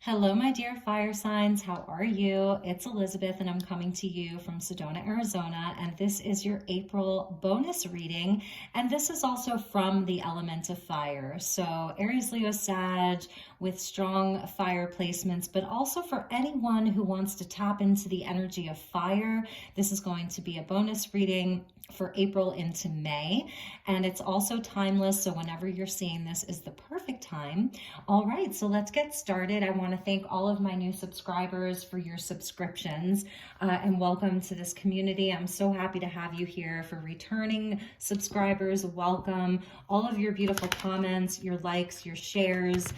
Hello, my dear fire signs. How are you? It's Elizabeth, and I'm coming to you from Sedona, Arizona. And this is your April bonus reading. And this is also from the element of fire. So, Aries, Leo, Sag with strong fire placements, but also for anyone who wants to tap into the energy of fire, this is going to be a bonus reading for April into May. And it's also timeless. So, whenever you're seeing this is the perfect time. All right, so let's get started. I want to thank all of my new subscribers for your subscriptions and welcome to this community. I'm so happy to have you here. For returning subscribers, welcome. All of your beautiful comments, your likes, your shares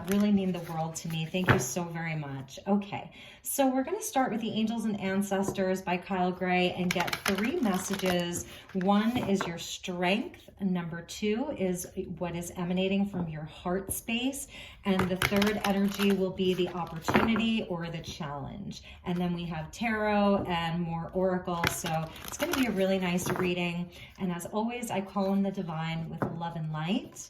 really mean the world to me. Thank you so very much. Okay, so we're going to start with the Angels and Ancestors by Kyle Gray and get 3 messages. One is your strength. Number 2 is what is emanating from your heart space. And the third energy will be the opportunity or the challenge. And then we have tarot and more oracle. So it's going to be a really nice reading. And as always, I call in the divine with love and light.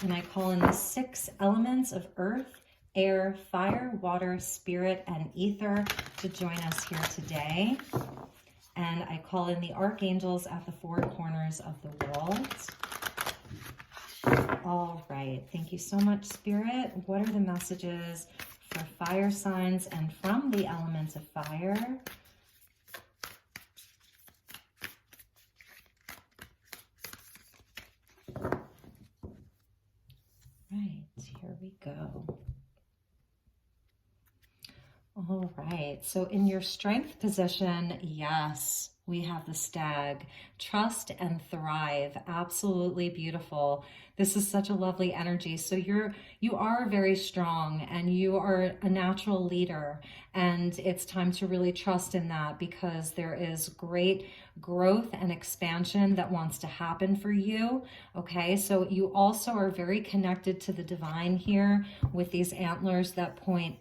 And I call in the 6 elements of earth, air, fire, water, spirit, and ether to join us here today. And I call in the archangels at the 4 corners of the world. All right. Thank you so much, Spirit. What are the messages for fire signs and from the elements of fire? Right. Here we go. All right, so in your strength position, yes, we have the stag. Trust and thrive, absolutely beautiful. This is such a lovely energy. So you are very strong and you are a natural leader, and it's time to really trust in that because there is great growth and expansion that wants to happen for you. Okay, so you also are very connected to the divine here with these antlers that point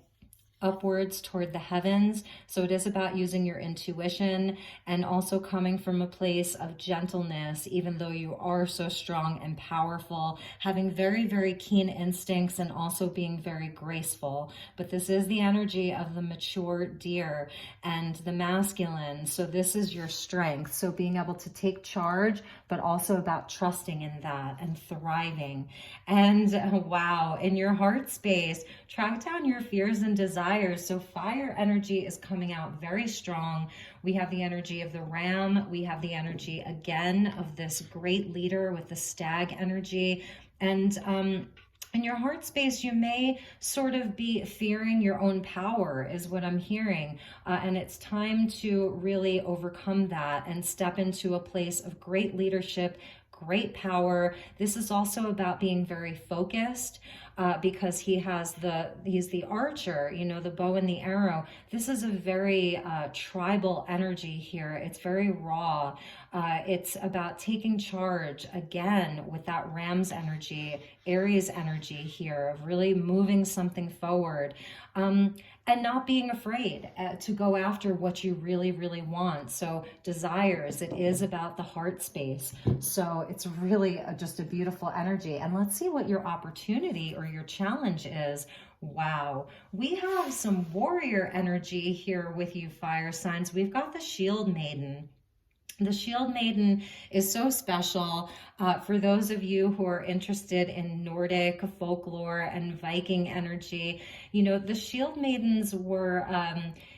upwards toward the heavens. So it is about using your intuition and also coming from a place of gentleness, even though you are so strong and powerful, having very, very keen instincts and also being very graceful. But this is the energy of the mature deer and the masculine. So this is your strength. So being able to take charge, but also about trusting in that and thriving. And wow, in your heart space, track down your fears and desires. So fire energy is coming out very strong. We have the energy of the ram. We have the energy again of this great leader with the stag energy. And in your heart space, you may sort of be fearing your own power is what I'm hearing. And it's time to really overcome that and step into a place of great leadership, great power. This is also about being very focused because he's the archer, you know, the bow and the arrow. This is a very tribal energy here. It's very raw. It's about taking charge again with that ram's energy, Aries energy here of really moving something forward. And not being afraid to go after what you really, really want. So desires, it is about the heart space. So it's really just a beautiful energy. And let's see what your opportunity or your challenge is. Wow, we have some warrior energy here with you, fire signs. We've got the Shield Maiden. The Shield Maiden is so special. For those of you who are interested in Nordic folklore and Viking energy, you know, the Shield Maidens were,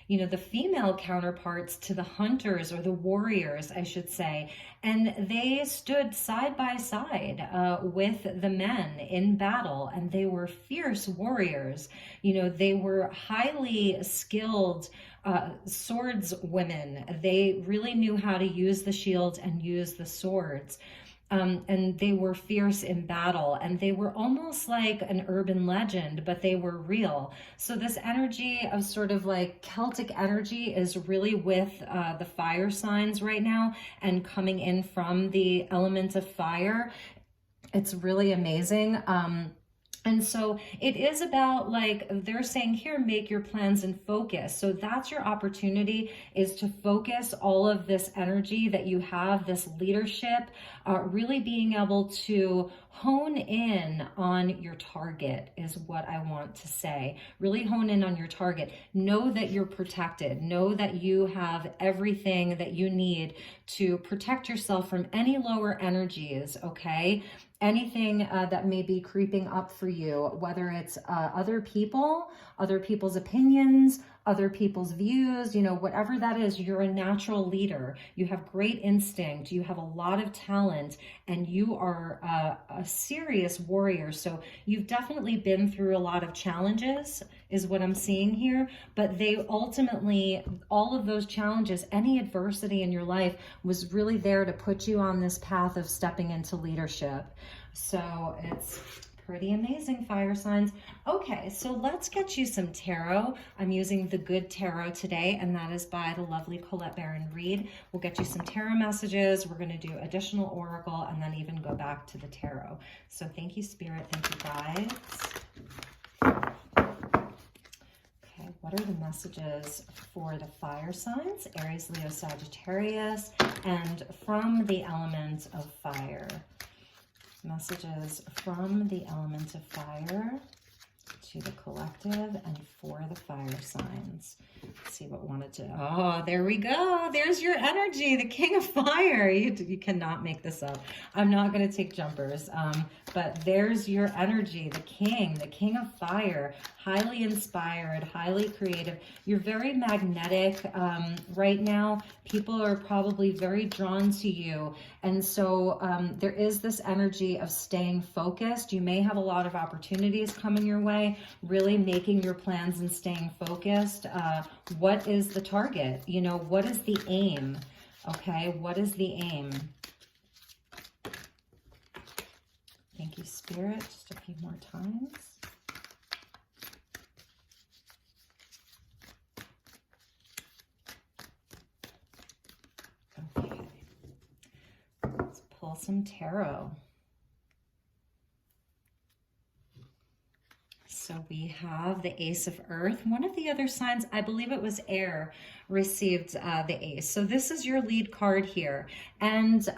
you know, the female counterparts to the hunters or the warriors, I should say. And they stood side by side with the men in battle, and they were fierce warriors. You know, they were highly skilled swords women. They really knew how to use the shields and use the swords. And they were fierce in battle, and they were almost like an urban legend, but they were real. So this energy of sort of like Celtic energy is really with the fire signs right now and coming in from the element of fire. It's really amazing. And so it is about, like they're saying here, make your plans and focus. So that's your opportunity, is to focus all of this energy that you have, this leadership, really being able to hone in on your target is what I want to say. Really hone in on your target. Know that you're protected. Know that you have everything that you need to protect yourself from any lower energies, okay? Anything that may be creeping up for you, whether it's other people, other people's opinions, other people's views, you know, whatever that is. You're a natural leader. You have great instinct. You have a lot of talent, and you are a serious warrior. So you've definitely been through a lot of challenges, is what I'm seeing here. But they ultimately, all of those challenges, any adversity in your life was really there to put you on this path of stepping into leadership. So it's pretty amazing, fire signs. Okay, so let's get you some tarot. I'm using the Good Tarot today, and that is by the lovely Colette Baron Reed. We'll get you some tarot messages. We're going to do additional oracle and then even go back to the tarot. So thank you, Spirit. Thank you, guides. Okay, what are the messages for the fire signs? Aries, Leo, Sagittarius, and from the element of fire. Messages from the element of fire to the collective and for the fire signs. Let's see what wanted to, oh, there we go. There's your energy, the King of Fire. You cannot make this up. I'm not going to take jumpers, but there's your energy, the King of Fire, highly inspired, highly creative. You're very magnetic right now. People are probably very drawn to you. And so there is this energy of staying focused. You may have a lot of opportunities coming your way, really making your plans and staying focused. What is the target? You know, what is the aim? Okay, what is the aim? Thank you, Spirit. Just a few more times. Okay, let's pull some tarot. So we have the Ace of Earth. One of the other signs, I believe it was air, received the Ace. So this is your lead card here. And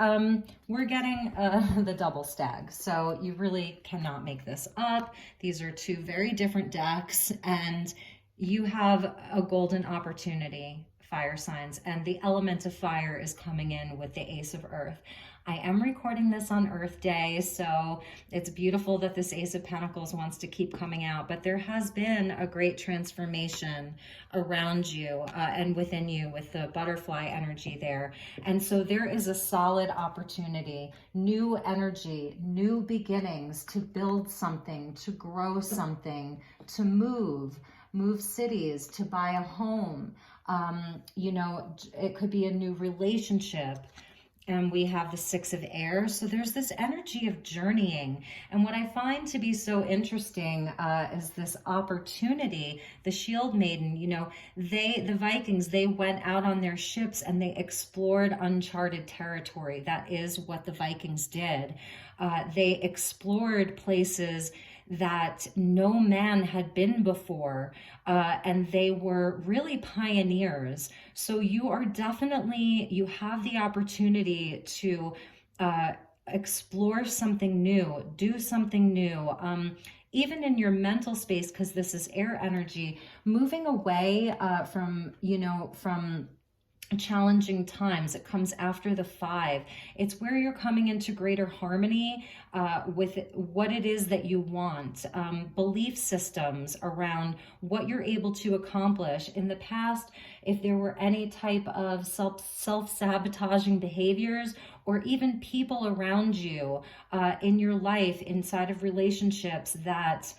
we're getting the double stag. So you really cannot make this up. These are two very different decks, and you have a golden opportunity, fire signs. And the element of fire is coming in with the Ace of Earth. I am recording this on Earth Day, so it's beautiful that this Ace of Pentacles wants to keep coming out, but there has been a great transformation around you and within you with the butterfly energy there. And so there is a solid opportunity, new energy, new beginnings to build something, to grow something, to move cities, to buy a home. You know, it could be a new relationship. And we have the Six of Air. So there's this energy of journeying. And what I find to be so interesting is this opportunity. The Shield Maiden, you know, the Vikings, they went out on their ships and they explored uncharted territory. That is what the Vikings did. They explored places that no man had been before, and they were really pioneers. So you are definitely, you have the opportunity to explore something new, do something new, even in your mental space, because this is air energy, moving away from, you know, from challenging times. It comes after the 5. It's where you're coming into greater harmony with what it is that you want, belief systems around what you're able to accomplish. In the past, if there were any type of self-sabotaging behaviors, or even people around you in your life, inside of relationships that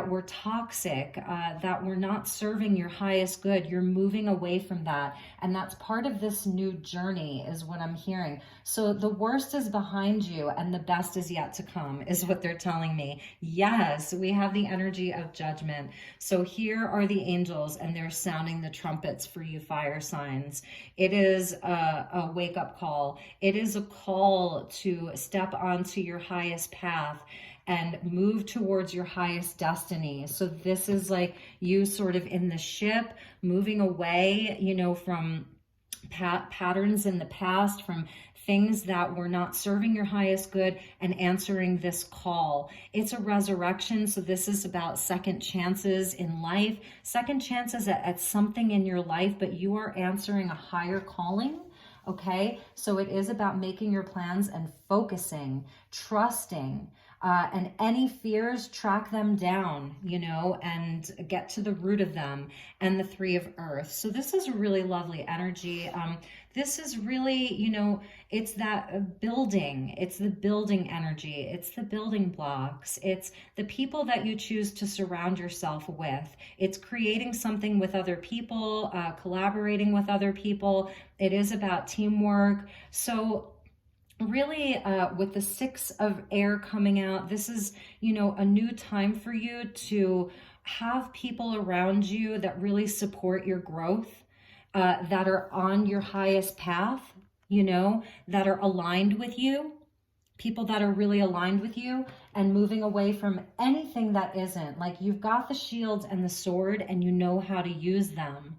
were toxic, that were not serving your highest good, you're moving away from that. And that's part of this new journey, is what I'm hearing. So the worst is behind you and the best is yet to come, is what they're telling me. Yes, we have the energy of judgment. So here are the angels, and they're sounding the trumpets for you, fire signs. It is a wake-up call. It is a call to step onto your highest path and move towards your highest destiny. So this is like you sort of in the ship, moving away, you know, from patterns in the past, from things that were not serving your highest good, and answering this call. It's a resurrection. So this is about second chances in life, second chances at something in your life, but you are answering a higher calling. Okay, so it is about making your plans and focusing, trusting, and any fears, track them down, you know, and get to the root of them, and the Three of Earth. So this is a really lovely energy. This is really, you know, it's that building, it's the building energy, it's the building blocks, it's the people that you choose to surround yourself with. It's creating something with other people, collaborating with other people. It is about teamwork. So really, with the Six of Air coming out, this is, you know, a new time for you to have people around you that really support your growth, that are on your highest path, you know, that are aligned with you, people that are really aligned with you, and moving away from anything that isn't. Like, you've got the shield and the sword and you know how to use them.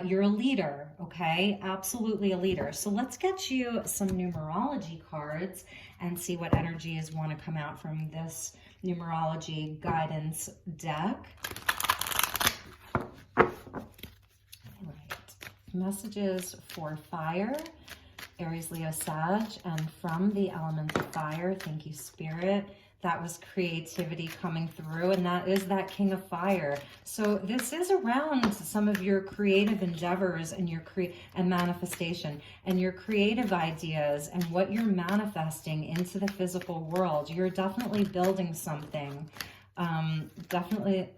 You're a leader, okay? Absolutely a leader. So let's get you some numerology cards and see what energies want to come out from this numerology guidance deck. All right. Messages for fire, Aries, Leo, Sag, and from the element of fire. Thank you, Spirit. That was creativity coming through, and that is that King of Fire. So this is around some of your creative endeavors and your and manifestation and your creative ideas and what you're manifesting into the physical world. You're definitely building something. Definitely.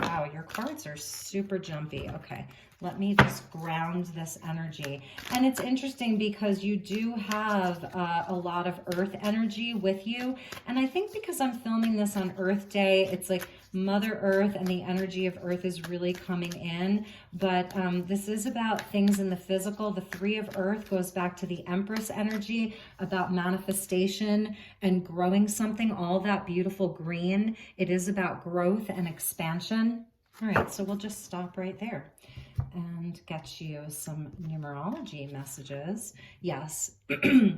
Wow, your cards are super jumpy. Okay, let me just ground this energy. And it's interesting because you do have a lot of earth energy with you. And I think because I'm filming this on Earth Day, it's like Mother Earth and the energy of Earth is really coming in. But this is about things in the physical. The Three of Earth goes back to the Empress energy, about manifestation and growing something, all that beautiful green. It is about growth and expansion. All right, so we'll just stop right there and get you some numerology messages. Yes,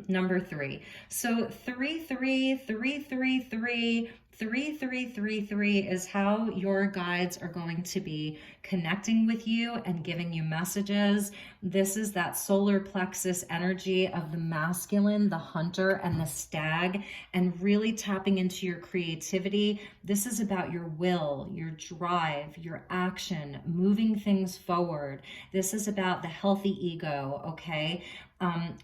number 3. So 33333. 3333 is how your guides are going to be connecting with you and giving you messages. This is that solar plexus energy of the masculine, the hunter, and the stag, and really tapping into your creativity. This is about your will, your drive, your action, moving things forward. This is about the healthy ego, okay?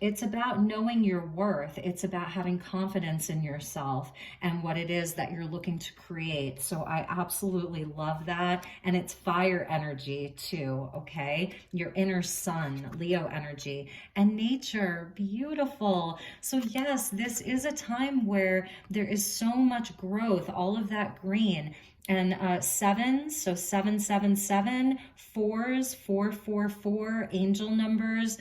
It's about knowing your worth. It's about having confidence in yourself and what it is that you're looking to create. So I absolutely love that. And it's fire energy too, okay? Your inner sun, Leo energy, and nature, beautiful. So yes, this is a time where there is so much growth, all of that green. And 7, so 777, 4s, 444, angel numbers,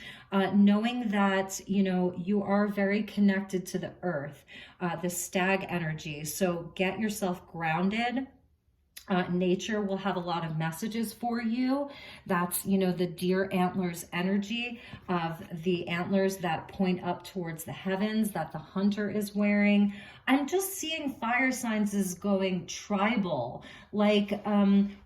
knowing that, you know, you are very connected to the earth, the stag energy. So get yourself grounded. Nature will have a lot of messages for you. That's, you know, the deer antlers energy of the antlers that point up towards the heavens that the hunter is wearing. I'm just seeing fire signs as going tribal, like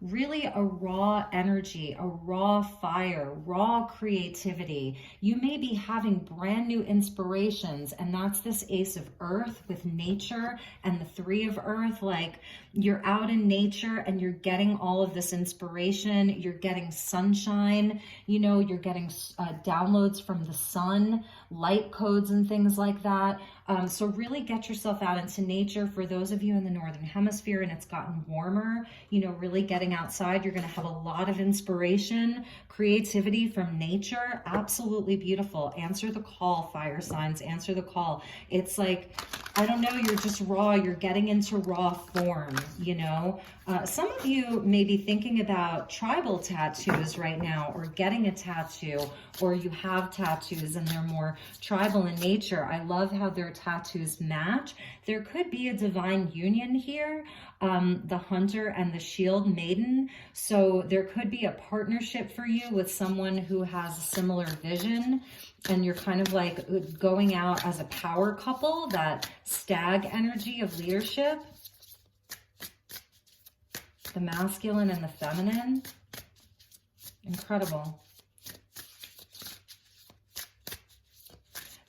really a raw energy, a raw fire, raw creativity. You may be having brand new inspirations, and that's this Ace of Earth with nature and the Three of Earth. Like, you're out in nature and you're getting all of this inspiration. You're getting sunshine, you know, you're getting downloads from the sun, light codes and things like that. So really get yourself out into nature. For those of you in the Northern Hemisphere and it's gotten warmer, you know, really getting outside, you're going to have a lot of inspiration, creativity from nature. Absolutely beautiful. Answer the call, fire signs, answer the call. It's like, I don't know, you're just raw. You're getting into raw form, you know. Some of you may be thinking about tribal tattoos right now, or getting a tattoo, or you have tattoos and they're more tribal in nature. I love how they're tattoos match. There could be a divine union here, the hunter and the shield maiden. So there could be a partnership for you with someone who has a similar vision, and you're kind of like going out as a power couple, that stag energy of leadership, the masculine and the feminine. Incredible.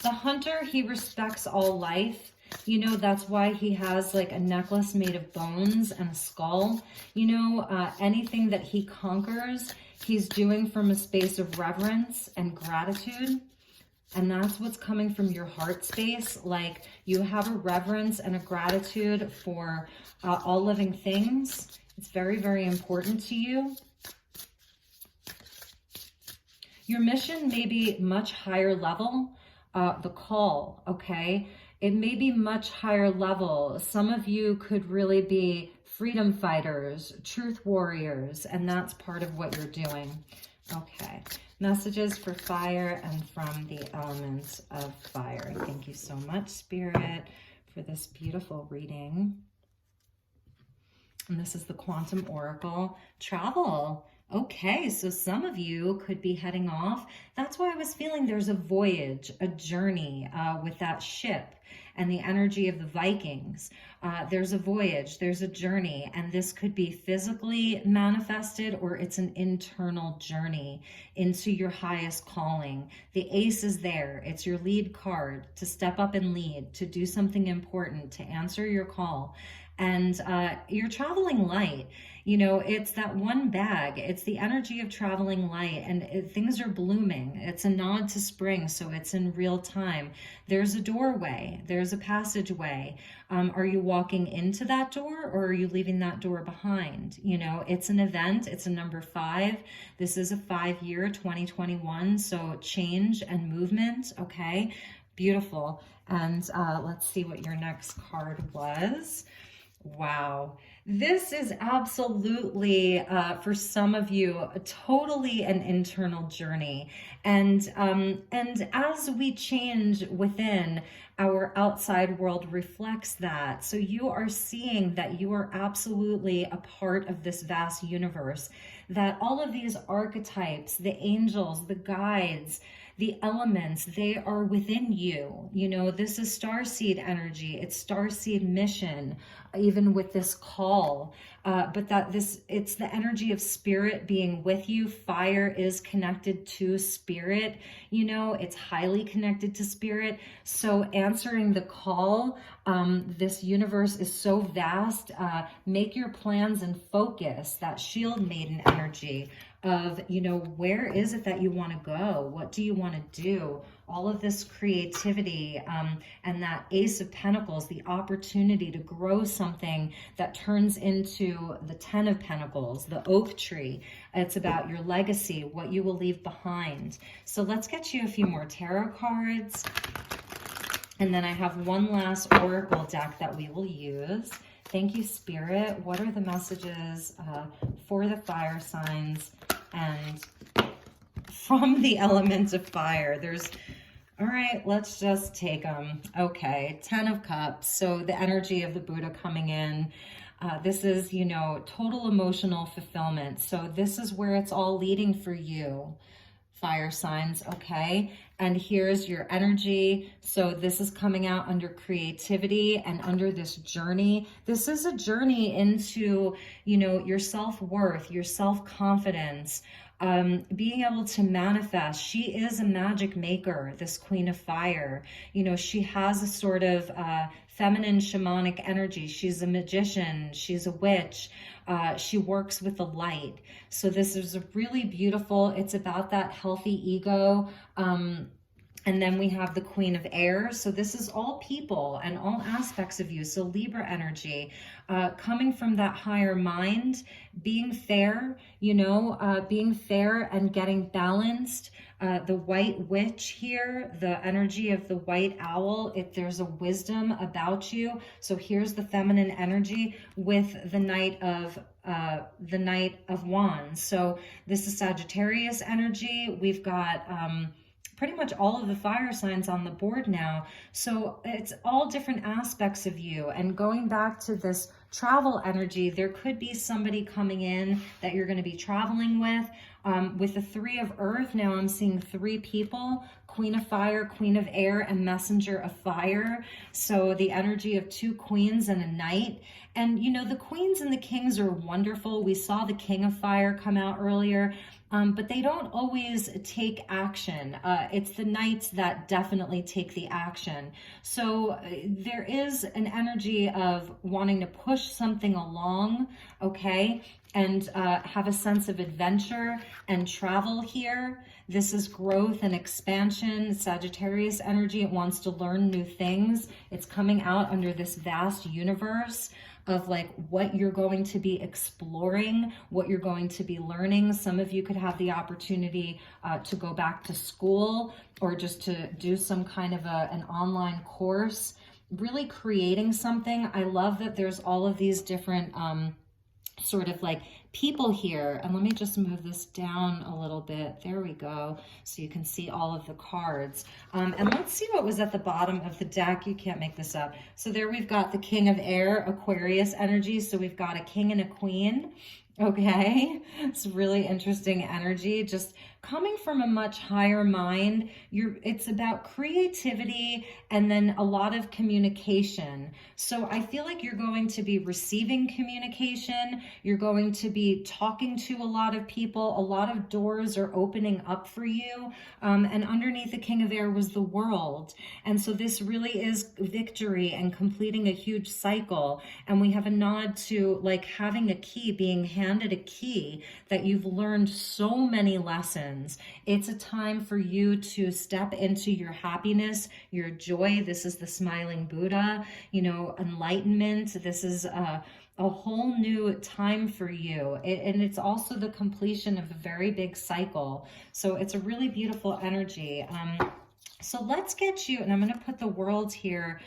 The hunter, he respects all life. You know, that's why he has like a necklace made of bones and a skull. You know, anything that he conquers, he's doing from a space of reverence and gratitude. And that's what's coming from your heart space. Like, you have a reverence and a gratitude for all living things. It's very, very important to you. Your mission may be much higher level, the call, okay? It may be much higher level. Some of you could really be freedom fighters, truth warriors, and that's part of what you're doing. Okay, messages for fire and from the elements of fire. Thank you so much, Spirit, for this beautiful reading. And this is the Quantum Oracle. Travel. Okay, so some of you could be heading off. That's why I was feeling there's a voyage, a journey with that ship and the energy of the Vikings. There's a voyage, there's a journey, and this could be physically manifested, or it's an internal journey into your highest calling. The ace is there. It's your lead card to step up and lead, to do something important, to answer your call. And you're traveling light. You know, it's that one bag. It's the energy of traveling light, and things are blooming. It's a nod to spring, so it's in real time. There's a doorway. There's a passageway. Are you walking into that door, or are you leaving that door behind? You know, it's an event. It's a number 5. This is a 5-year, 2021, so change and movement, okay? Beautiful. And let's see what your next card was. Wow. This is absolutely, for some of you, totally an internal journey. And as we change within, our outside world reflects that. So you are seeing that you are absolutely a part of this vast universe, that all of these archetypes, the angels, the guides, the elements, they are within you. You know, this is starseed energy. It's starseed mission, even with this call. But it's the energy of spirit being with you. Fire is connected to spirit. You know, it's highly connected to spirit. So answering the call, this universe is so vast. Make your plans and focus, that shield maiden energy of, you know, where is it that you want to go? What do you want to do? All of this creativity, and that Ace of Pentacles, the opportunity to grow something that turns into the 10 of Pentacles, the oak tree. It's about your legacy, what you will leave behind. So let's get you a few more tarot cards. And then I have one last oracle deck that we will use. Thank you, Spirit. What are the messages for the fire signs and from the element of fire? All right, let's just take them. Okay, 10 of Cups. So the energy of the Buddha coming in. This is, you know, total emotional fulfillment. So this is where it's all leading for you, fire signs, okay? And here's your energy. So this is coming out under creativity and under this journey. This is a journey into, you know, your self-worth, your self-confidence, being able to manifest. She is a magic maker, this Queen of Fire. You know, she has a sort of feminine shamanic energy. She's a magician. She's a witch. She works with the light. So this is a really beautiful, it's about that healthy ego. And then we have the Queen of Air. So this is all people and all aspects of you. So Libra energy, coming from that higher mind, being fair, you know, being fair and getting balanced. The White Witch here, the energy of the White Owl, there's a wisdom about you. So here's the feminine energy with the Knight of Wands. So this is Sagittarius energy. We've got pretty much all of the fire signs on the board now. So it's all different aspects of you. And going back to this travel energy, there could be somebody coming in that you're going to be traveling with. With the Three of Earth, now I'm seeing three people: Queen of Fire, Queen of Air, and Messenger of Fire. So the energy of two queens and a knight. And you know, the queens and the kings are wonderful. We saw the King of Fire come out earlier. But they don't always take action. It's the knights that definitely take the action. So there is an energy of wanting to push something along, okay, and have a sense of adventure and travel here. This is growth and expansion. Sagittarius energy, it wants to learn new things. It's coming out under this vast universe of like what you're going to be exploring, what you're going to be learning. Some of you could have the opportunity to go back to school or just to do some kind of an online course, really creating something. I love that there's all of these different sort of like people here. And let me just move this down a little bit. There we go. So you can see all of the cards. And let's see what was at the bottom of the deck. You can't make this up. So there we've got the King of Air, Aquarius energy. So we've got a king and a queen. Okay, it's really interesting energy, just coming from a much higher mind. It's about creativity and then a lot of communication. So I feel like you're going to be receiving communication. You're going to be talking to a lot of people. A lot of doors are opening up for you. And underneath the King of Air was the world. And so this really is victory and completing a huge cycle. And we have a nod to like having a key, being handed a key that you've learned so many lessons. It's a time for you to step into your happiness, your joy. This is the smiling Buddha, you know, enlightenment. This is a whole new time for you. And it's also the completion of a very big cycle. So it's a really beautiful energy. So let's get you, and I'm going to put the world here.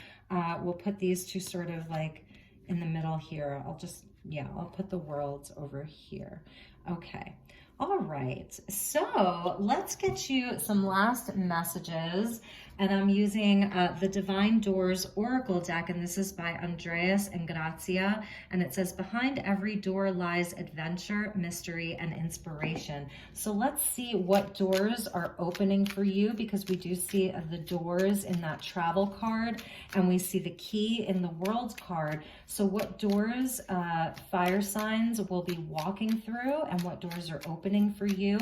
We'll put these two sort of like in the middle here. I'll put the worlds over here. Okay. All right. So let's get you some last messages. And I'm using the Divine Doors Oracle deck, and this is by Andreas and Grazia. And it says, behind every door lies adventure, mystery, and inspiration. So let's see what doors are opening for you, because we do see the doors in that travel card, and we see the key in the world card. So what doors fire signs will be walking through, and what doors are opening for you,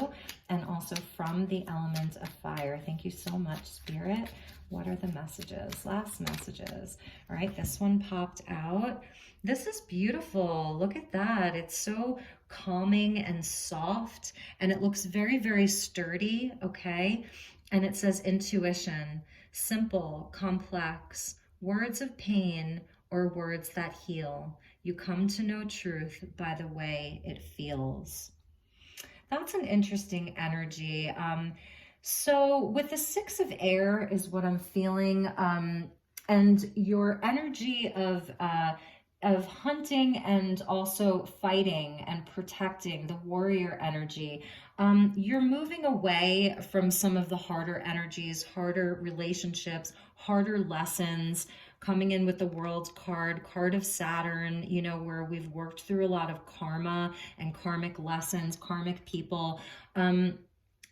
and also from the element of fire. Thank you so much, Spirit. What are the messages? Last messages. All right, this one popped out. This is beautiful. Look at that. It's so calming and soft, and it looks very, very sturdy, okay? And it says intuition, simple, complex, words of pain or words that heal. You come to know truth by the way it feels. That's an interesting energy. So with the Six of Air is what I'm feeling, and your energy of hunting and also fighting and protecting, the warrior energy. You're moving away from some of the harder energies, harder relationships, harder lessons, coming in with the World card of Saturn, you know, where we've worked through a lot of karma and karmic lessons, karmic people.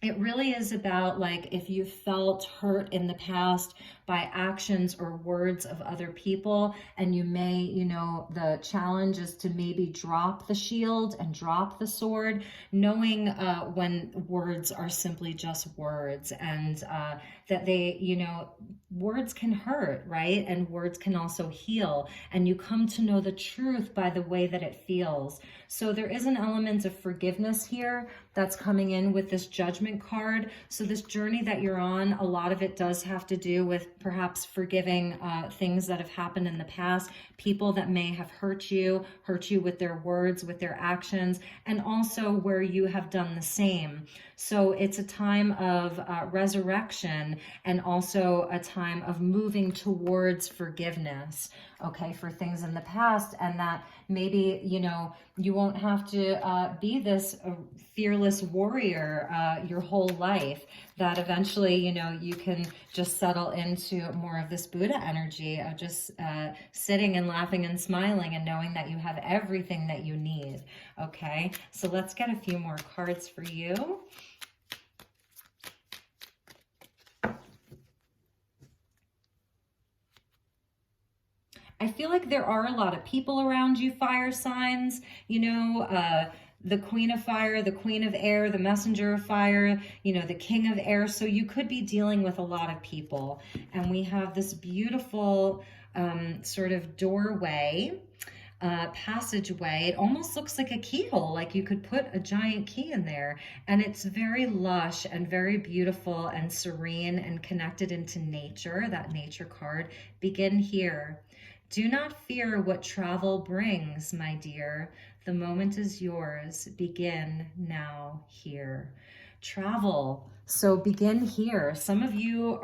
It really is about like if you felt hurt in the past by actions or words of other people, and you may, you know, the challenge is to maybe drop the shield and drop the sword, knowing when words are simply just words, and that they, you know, words can hurt, right? And words can also heal, and you come to know the truth by the way that it feels. So there is an element of forgiveness here that's coming in with this Judgment card. So this journey that you're on, a lot of it does have to do with perhaps forgiving things that have happened in the past, people that may have hurt you with their words, with their actions, and also where you have done the same. So it's a time of resurrection, and also a time time of moving towards forgiveness, okay, for things in the past, and that maybe, you know, you won't have to be this fearless warrior your whole life, that eventually, you know, you can just settle into more of this Buddha energy of just sitting and laughing and smiling and knowing that you have everything that you need, okay? So let's get a few more cards for you. I feel like there are a lot of people around you, fire signs, you know, the Queen of Fire, the Queen of Air, the Messenger of Fire, you know, the King of Air. So you could be dealing with a lot of people. And we have this beautiful sort of doorway, passageway. It almost looks like a keyhole, like you could put a giant key in there. And it's very lush and very beautiful and serene and connected into nature, that nature card. Begin here. Do not fear what travel brings, my dear. The moment is yours. Begin now here. Travel. So begin here. Some of you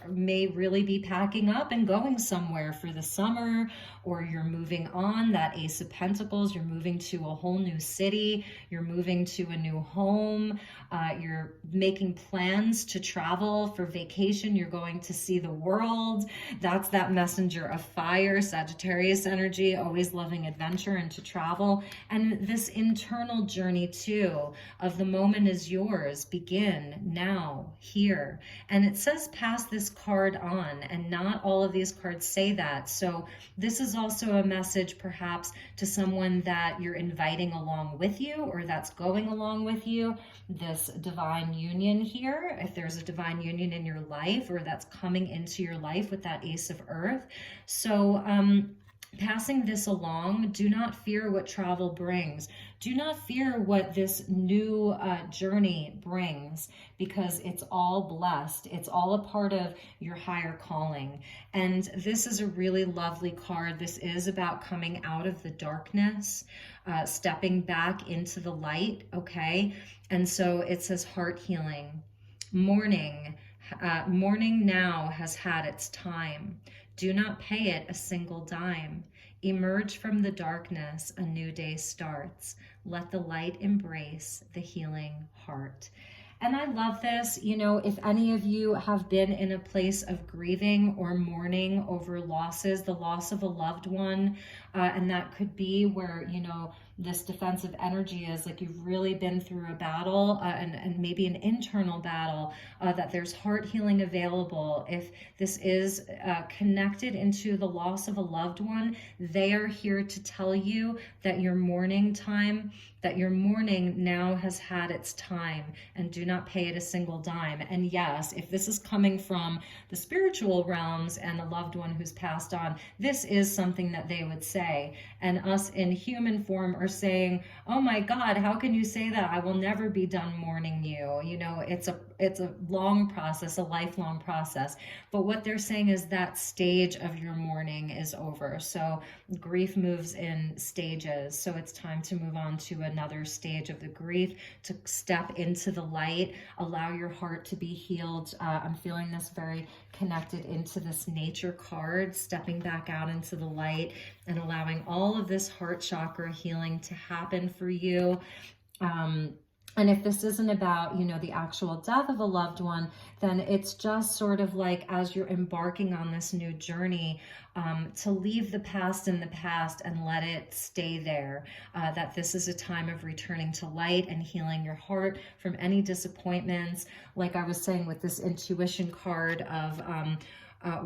may really be packing up and going somewhere for the summer, or you're moving on. That Ace of Pentacles, you're moving to a whole new city. You're moving to a new home. You're making plans to travel for vacation. You're going to see the world. That's that Messenger of Fire, Sagittarius energy, always loving adventure and to travel. And this internal journey too of the moment is yours. Begin now, here. And it says pass this card on, and not all of these cards say that. So this is also a message perhaps to someone that you're inviting along with you, or that's going along with you. This divine union here, if there's a divine union in your life, or that's coming into your life with that Ace of Earth. So passing this along, do not fear what travel brings. Do not fear what this new journey brings, because it's all blessed. It's all a part of your higher calling. And this is a really lovely card. This is about coming out of the darkness, stepping back into the light, okay? And so it says heart healing. Mourning now has had its time. Do not pay it a single dime. Emerge from the darkness, a new day starts. Let the light embrace the healing heart. And I love this. You know, if any of you have been in a place of grieving or mourning over losses, the loss of a loved one, and that could be where, you know, this defensive energy is like you've really been through a battle and maybe an internal battle, that there's heart healing available. If this is connected into the loss of a loved one, they are here to tell you that your mourning time, that your mourning now has had its time, and do not pay it a single dime. And yes, if this is coming from the spiritual realms and a loved one who's passed on, this is something that they would say. And us in human form are saying, oh my God, how can you say that? I will never be done mourning you. You know, it's a long process, a lifelong process. But what they're saying is that stage of your mourning is over. So grief moves in stages. So it's time to move on to another stage of the grief, to step into the light, allow your heart to be healed. I'm feeling this very connected into this nature card, stepping back out into the light and allowing all of this heart chakra healing to happen for you. And if this isn't about, you know, the actual death of a loved one, then it's just sort of like as you're embarking on this new journey, to leave the past in the past and let it stay there. That this is a time of returning to light and healing your heart from any disappointments. Like I was saying with this intuition card of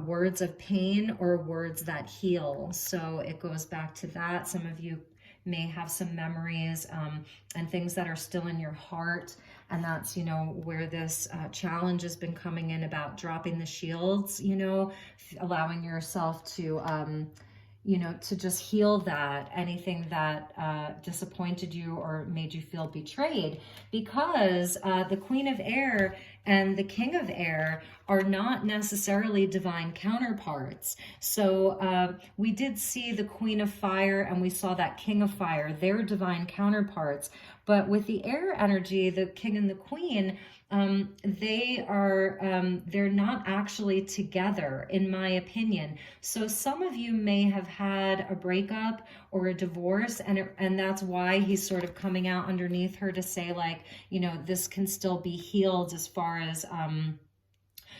words of pain or words that heal. So it goes back to that. Some of you may have some memories and things that are still in your heart. And that's, you know, where this challenge has been coming in about dropping the shields, you know, allowing yourself to, you know, to just heal that, anything that disappointed you or made you feel betrayed, because the Queen of Air and the King of Air are not necessarily divine counterparts. So we did see the Queen of Fire and we saw that King of Fire. They're divine counterparts. But with the air energy, the King and the Queen, they're not actually together, in my opinion. So some of you may have had a breakup or a divorce, and that's why he's sort of coming out underneath her to say, like, you know, this can still be healed as far as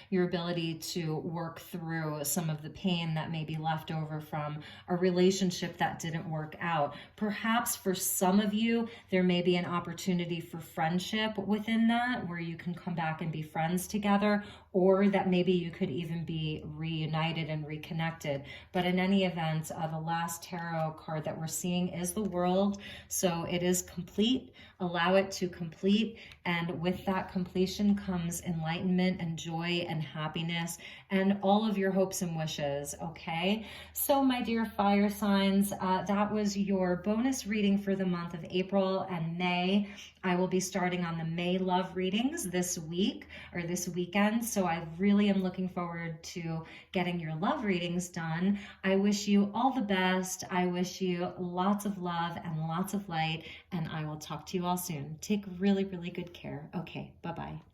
your ability to work through some of the pain that may be left over from a relationship that didn't work out. Perhaps for some of you, there may be an opportunity for friendship within that, where you can come back and be friends together, or that maybe you could even be reunited and reconnected. But in any event, the last tarot card that we're seeing is the World. So it is complete. Allow it to complete. And with that completion comes enlightenment and joy and happiness and all of your hopes and wishes, okay? So my dear fire signs, that was your bonus reading for the month of April and May. I will be starting on the May love readings this week or this weekend. So I really am looking forward to getting your love readings done. I wish you all the best. I wish you lots of love and lots of light, and I will talk to you all soon. Take really, really good care. Okay, bye-bye.